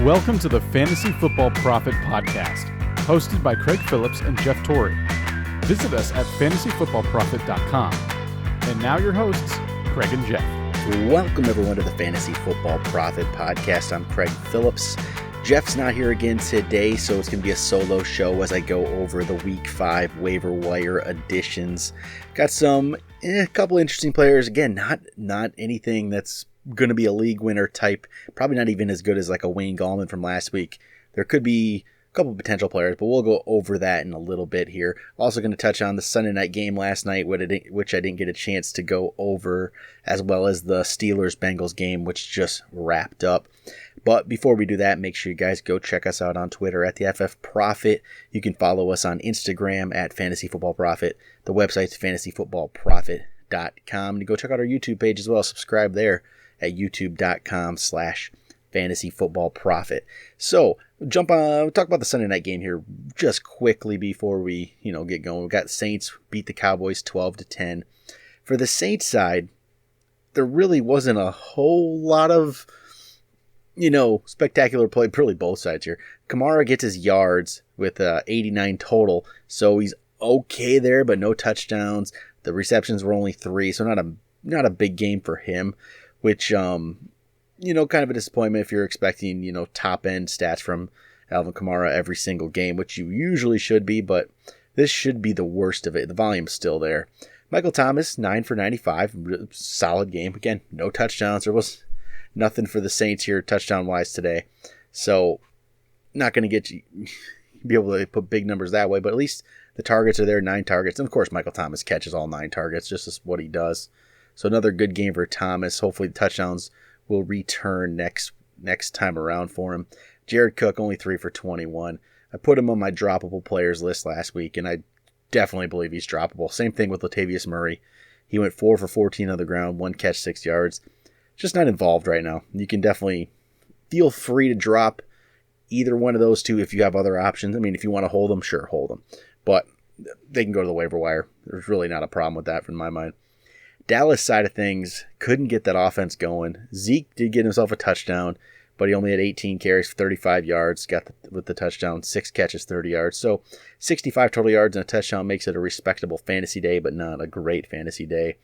Welcome to the Fantasy Football Prophet Podcast, hosted by Craig Phillips and Jeff Torrey. Visit us at fantasyfootballprophet.com. And now your hosts, Craig and Jeff. Welcome everyone to the Fantasy Football Prophet Podcast. I'm Craig Phillips. Jeff's not here again today, so it's going to be a solo show as I go over the Week 5 waiver wire additions. Got a couple interesting players. Again, not anything that's going to be a league winner type. Probably not even as good as like a Wayne Gallman from last week. There could be a couple of potential players, but we'll go over that in a little bit here. Also going to touch on the Sunday night game last night, which I didn't get a chance to go over, as well as the Steelers-Bengals game, which just wrapped up. But before we do that, make sure you guys go check us out on Twitter at the FF Prophet. You can follow us on Instagram at Fantasy Football Prophet. The website's fantasyfootballprophet.com. And you go check out our YouTube page as well. Subscribe there at youtube.com/fantasyfootballprophet. So jump on, talk about the Sunday night game here just quickly before we get going. We've got Saints beat the Cowboys 12-10. For the Saints side, there really wasn't a whole lot of spectacular play, really both sides here. Kamara gets his yards with 89 total, so he's okay there, but no touchdowns. The receptions were only 3, so not a big game for him, which, kind of a disappointment if you're expecting, top-end stats from Alvin Kamara every single game, which you usually should be, but this should be the worst of it. The volume's still there. Michael Thomas, 9 for 95, solid game. Again, no touchdowns. There was nothing for the Saints here touchdown-wise today. So not going to get you be able to put big numbers that way, but at least the targets are there, 9 targets. And, of course, Michael Thomas catches all 9 targets, just as what he does. So another good game for Thomas. Hopefully the touchdowns will return next time around for him. Jared Cook, only 3 for 21. I put him on my droppable players list last week, and I definitely believe he's droppable. Same thing with Latavius Murray. He went 4 for 14 on the ground, 1 catch, 6 yards. Just not involved right now. You can definitely feel free to drop either one of those two if you have other options. I mean, if you want to hold them, sure, hold them. But they can go to the waiver wire. There's really not a problem with that from my mind. Dallas side of things, couldn't get that offense going. Zeke did get himself a touchdown, but he only had 18 carries for 35 yards, with the touchdown, 6 catches, 30 yards. So 65 total yards and a touchdown makes it a respectable fantasy day, but not a great fantasy day.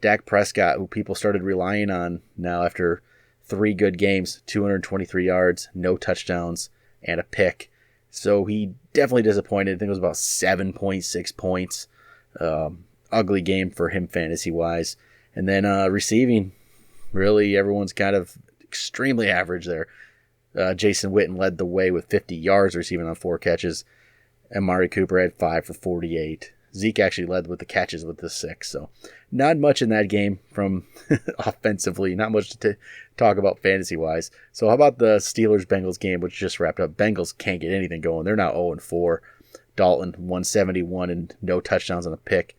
Dak Prescott, who people started relying on now after 3 good games, 223 yards, no touchdowns, and a pick. So he definitely disappointed. I think it was about 7.6 points. Ugly game for him fantasy-wise. And then receiving, really everyone's kind of extremely average there. Jason Witten led the way with 50 yards receiving on 4 catches. And Amari Cooper had 5 for 48. Zeke actually led with the catches with the 6. So not much in that game from offensively. Not much to talk about fantasy-wise. So how about the Steelers-Bengals game, which just wrapped up? Bengals can't get anything going. They're now 0-4. Dalton, 171 and no touchdowns on a pick.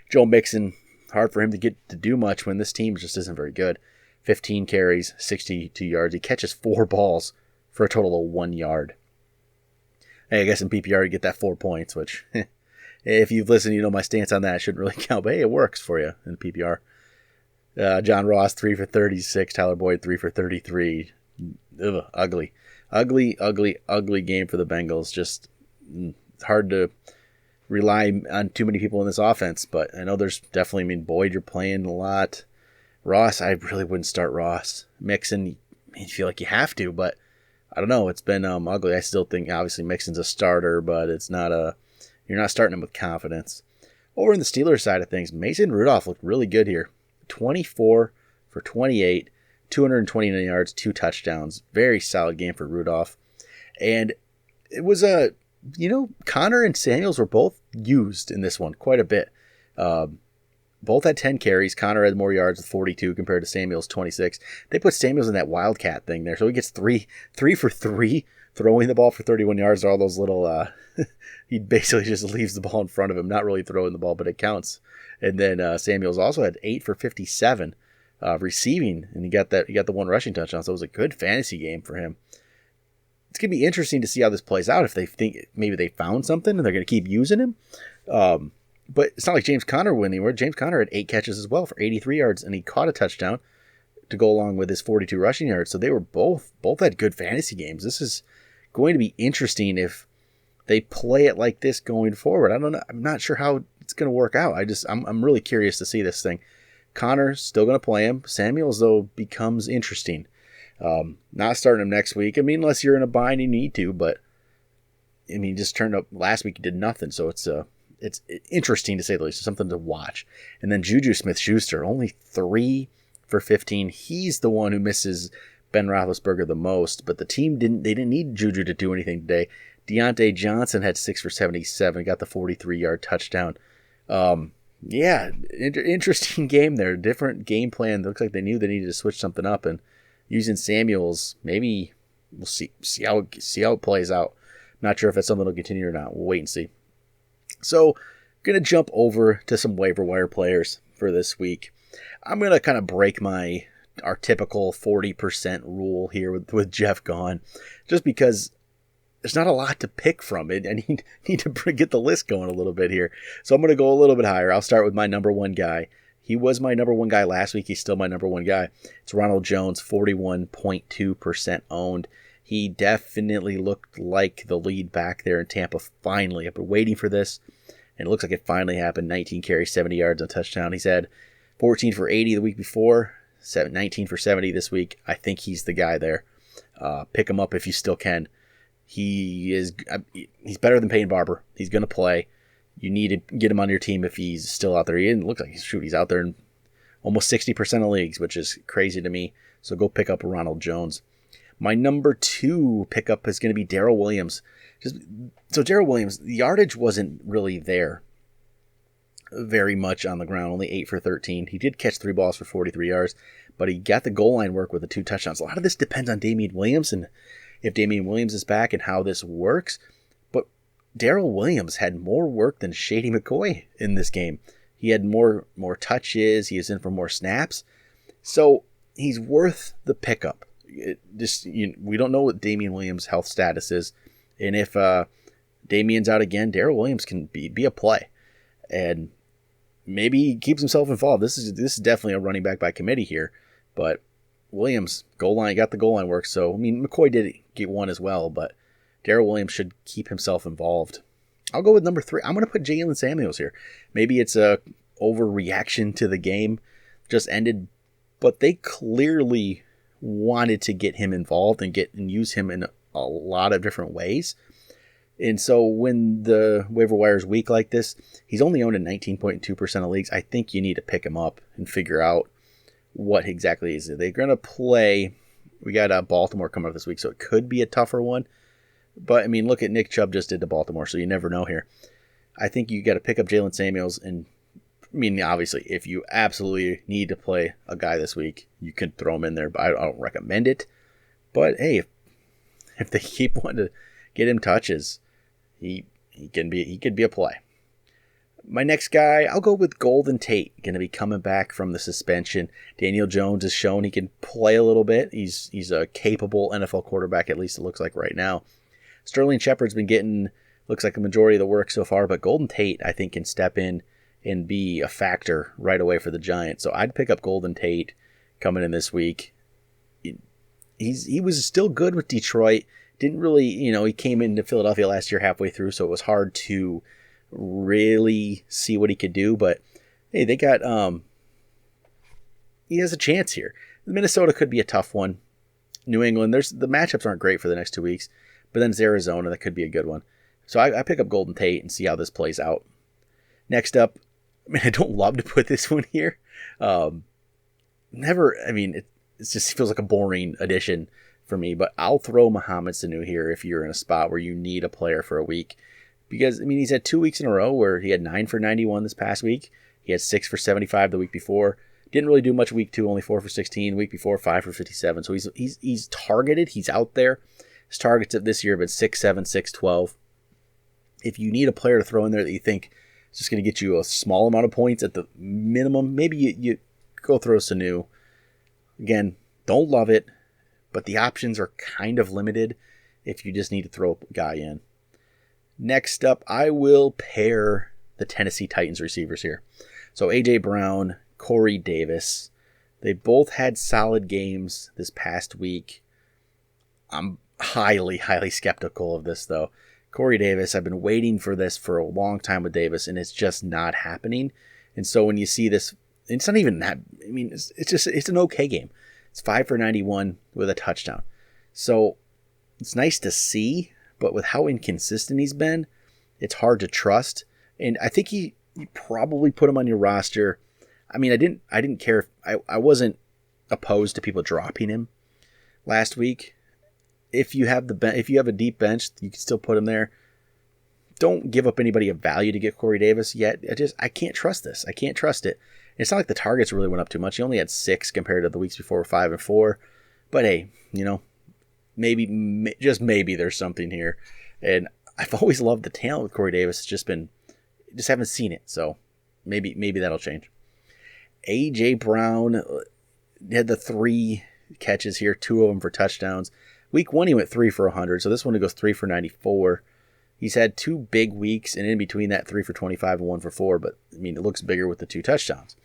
Joe Mixon, hard for him to get to do much when this team just isn't very good. 15 carries, 62 yards. He catches 4 balls for a total of 1 yard. Hey, I guess in PPR you get that 4 points, which... If you've listened, you know my stance on that. It shouldn't really count, but hey, it works for you in PPR. John Ross, 3 for 36. Tyler Boyd, 3 for 33. Ugly game for the Bengals. Just hard to rely on too many people in this offense, but I know there's definitely, Boyd, you're playing a lot. Ross, I really wouldn't start Ross. Mixon, you feel like you have to, but I don't know. It's been ugly. I still think, obviously, Mixon's a starter, but it's not you're not starting him with confidence. Over in the Steelers side of things, Mason Rudolph looked really good here. 24 for 28, 229 yards, 2 touchdowns. Very solid game for Rudolph. And it was Connor and Samuels were both used in this one quite a bit. Both had 10 carries. Connor had more yards with 42 compared to Samuels' 26. They put Samuels in that wildcat thing there, so he gets 3 for 3, throwing the ball for 31 yards. All those little, he basically just leaves the ball in front of him, not really throwing the ball, but it counts. And then Samuels also had 8 for 57 receiving, and he got the 1 rushing touchdown. So it was a good fantasy game for him. It's going to be interesting to see how this plays out. If they think maybe they found something and they're going to keep using him. But it's not like James Conner went anywhere. James Conner had 8 catches as well for 83 yards, and he caught a touchdown. to go along with his 42 rushing yards. So they were both had good fantasy games. This is going to be interesting if they play it like this going forward. I don't know. I'm not sure how it's going to work out. I'm really curious to see this thing. Connor's still going to play him. Samuels, though, becomes interesting. Not starting him next week. I mean, unless you're in a bind, you need to. But I mean, just turned up last week. He did nothing. So it's interesting to say the least. It's something to watch. And then Juju Smith-Schuster, only 3 for 15. He's the one who misses Ben Roethlisberger the most. But the team didn't need Juju to do anything today. Deontay Johnson had 6 for 77. Got the 43-yard touchdown. Interesting game there. Different game plan. Looks like they knew they needed to switch something up, and using Samuels, maybe we'll see how it plays out. Not sure if that's something that'll continue or not. We'll wait and see. So, gonna jump over to some waiver wire players for this week. I'm gonna kind of break our typical 40% rule here with Jeff gone, just because there's not a lot to pick from it. I need to get the list going a little bit here. So I'm going to go a little bit higher. I'll start with my number one guy. He was my number one guy last week. He's still my number one guy. It's Ronald Jones, 41.2% owned. He definitely looked like the lead back there in Tampa finally. I've been waiting for this, and it looks like it finally happened. 19 carries, 70 yards, and a touchdown. He's had 14 for 80 the week before, 19 for 70 this week. I think he's the guy there. Pick him up if you still can. He's better than Peyton Barber. He's going to play. You need to get him on your team if he's still out there. He looks like he's out there in almost 60% of leagues, which is crazy to me. So go pick up Ronald Jones. My number 2 pickup is going to be Darrell Williams. So Darrell Williams, the yardage wasn't really there very much on the ground, only 8 for 13. He did catch 3 balls for 43 yards, but he got the goal line work with the 2 touchdowns. A lot of this depends on Damian Williams and if Damian Williams is back and how this works. But Darrell Williams had more work than Shady McCoy in this game. He had more touches. He is in for more snaps. So he's worth the pickup. We don't know what Damian Williams' health status is. And if Damian's out again, Darrell Williams can be a play. And maybe he keeps himself involved. This is definitely a running back by committee here. But Williams, got the goal line work. So, I mean, McCoy did get one as well, but Darrell Williams should keep himself involved. I'll go with number 3. I'm going to put Jalen Samuels here. Maybe it's a overreaction to the game just ended, but they clearly wanted to get him involved and use him in a lot of different ways. And so when the waiver wire is weak like this, he's only owned in 19.2% of leagues. I think you need to pick him up and figure out what exactly is it. They're going to play. We got Baltimore coming up this week, so it could be a tougher one. But, I mean, look at Nick Chubb just did to Baltimore, so you never know here. I think you got to pick up Jalen Samuels. And, I mean, obviously, if you absolutely need to play a guy this week, you can throw him in there, but I don't recommend it. But, hey, if they keep wanting to get him touches, he could be a play. My next guy, I'll go with Golden Tate. Going to be coming back from the suspension. Daniel Jones has shown he can play a little bit. He's a capable NFL quarterback, at least it looks like right now. Sterling Shepard's been getting, looks like a majority of the work so far, but Golden Tate, I think, can step in and be a factor right away for the Giants. So I'd pick up Golden Tate coming in this week. He was still good with Detroit. Didn't really, he came into Philadelphia last year halfway through, so it was hard to really see what he could do, but hey, they got he has a chance here. Minnesota could be a tough one. New England, the matchups aren't great for the next 2 weeks, but then it's Arizona, that could be a good one. So I pick up Golden Tate and see how this plays out. Next up, I don't love to put this one here. It just feels like a boring addition for me, but I'll throw Mohamed Sanu here if you're in a spot where you need a player for a week. Because, he's had 2 weeks in a row where he had 9 for 91 this past week. He had 6 for 75 the week before. Didn't really do much week 2, only 4 for 16. Week before, 5 for 57. So he's targeted. He's out there. His targets of this year have been 6, 7, 6, 12. If you need a player to throw in there that you think is just going to get you a small amount of points at the minimum, maybe you go throw Sanu. Again, don't love it, but the options are kind of limited if you just need to throw a guy in. Next up, I will pair the Tennessee Titans receivers here. So A.J. Brown, Corey Davis. They both had solid games this past week. I'm highly, highly skeptical of this, though. Corey Davis, I've been waiting for this for a long time with Davis, and it's just not happening. And so when you see this, it's not even that. I mean, it's an okay game. It's 5 for 91 with a touchdown. So it's nice to see, but with how inconsistent he's been, it's hard to trust. And I think you probably put him on your roster. I mean, I didn't care if I wasn't opposed to people dropping him last week. If you have a deep bench, you can still put him there. Don't give up anybody of value to get Corey Davis yet. I can't trust this. I can't trust it. It's not like the targets really went up too much. He only had 6 compared to the weeks before, 5 and 4. But hey, maybe, just maybe there's something here. And I've always loved the talent with Corey Davis. It's just haven't seen it. So maybe that'll change. A.J. Brown had the 3 catches here, 2 of them for touchdowns. Week 1, he went 3 for 100, so this one he goes 3 for 94. He's had 2 big weeks, and in between that, 3 for 25 and 1 for 4, but, I mean, it looks bigger with the 2 touchdowns.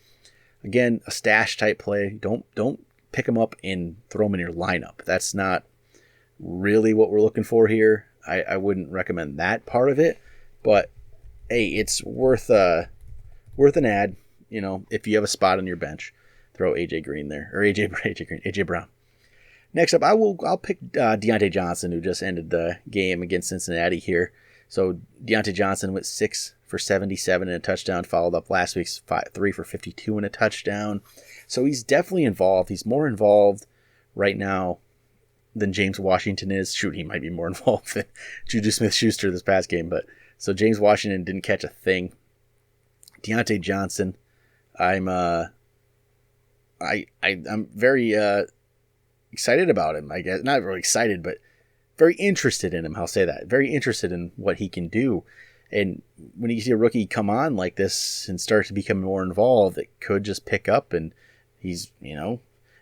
Again, a stash-type play. Don't pick him up and throw him in your lineup. That's not really what we're looking for here. I wouldn't recommend that part of it, but, hey, it's worth an ad. If you have a spot on your bench, throw AJ Green there, or AJ Brown. Next up, I'll pick Deontay Johnson, who just ended the game against Cincinnati here. So Deontay Johnson went 6 for 77 and a touchdown, followed up last week's 3 for 52 and a touchdown. So he's definitely involved. He's more involved right now than James Washington is. Shoot, he might be more involved than Juju Smith-Schuster this past game. But so James Washington didn't catch a thing. Deontay Johnson, I'm very excited about him, I guess. Not really excited, but very interested in him. I'll say that. Very interested in what he can do. And when you see a rookie come on like this and start to become more involved, it could just pick up. And he's, him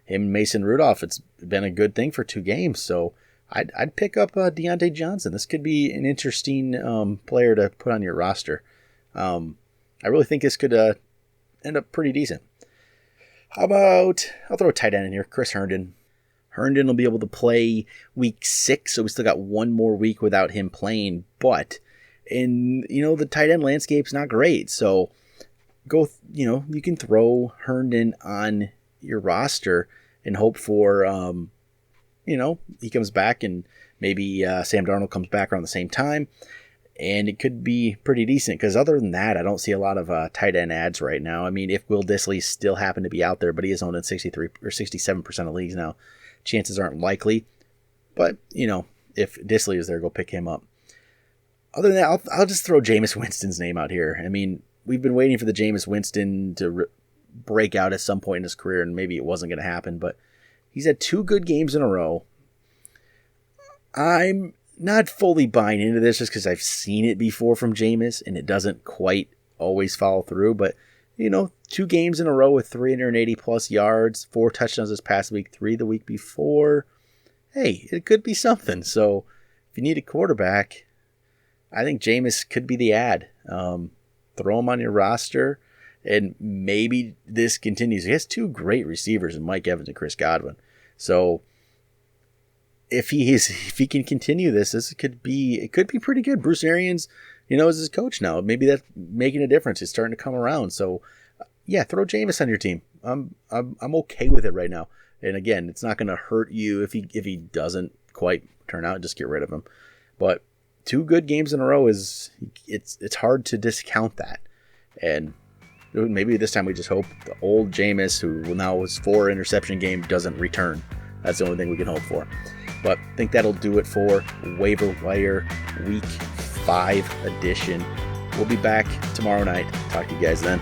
and Mason Rudolph, it's been a good thing for 2 games. So I'd pick up Deontay Johnson. This could be an interesting player to put on your roster. I really think this could end up pretty decent. How about, I'll throw a tight end in here, Chris Herndon. Herndon will be able to play week 6, so we still got 1 more week without him playing. But, the tight end landscape's not great. So, you can throw Herndon on your roster and hope for, he comes back and maybe Sam Darnold comes back around the same time. And it could be pretty decent because other than that, I don't see a lot of tight end ads right now. I mean, if Will Dissly still happen to be out there, but he is owned in 63 or 67% of leagues now, chances aren't likely. But, if Dissly is there, go pick him up. Other than that, I'll just throw Jameis Winston's name out here. I mean, we've been waiting for the Jameis Winston to break out at some point in his career, and maybe it wasn't going to happen, but he's had 2 good games in a row. I'm not fully buying into this just because I've seen it before from Jameis, and it doesn't quite always follow through, but 2 games in a row with 380 plus yards, 4 touchdowns this past week, 3 the week before. Hey, it could be something. So if you need a quarterback, I think Jameis could be the ad. Throw him on your roster, and maybe this continues. He has 2 great receivers in Mike Evans and Chris Godwin. So if he can continue this, it could be pretty good. Bruce Arians, is his coach now. Maybe that's making a difference. It's starting to come around. So, yeah, throw Jameis on your team. I'm okay with it right now. And again, it's not going to hurt you if he doesn't quite turn out. Just get rid of him. But 2 good games in a row it's hard to discount that. And maybe this time we just hope the old Jameis, who now was 4 interception game, doesn't return. That's the only thing we can hope for. But I think that'll do it for Waiver Wire Week 5 edition. We'll be back tomorrow night. Talk to you guys then.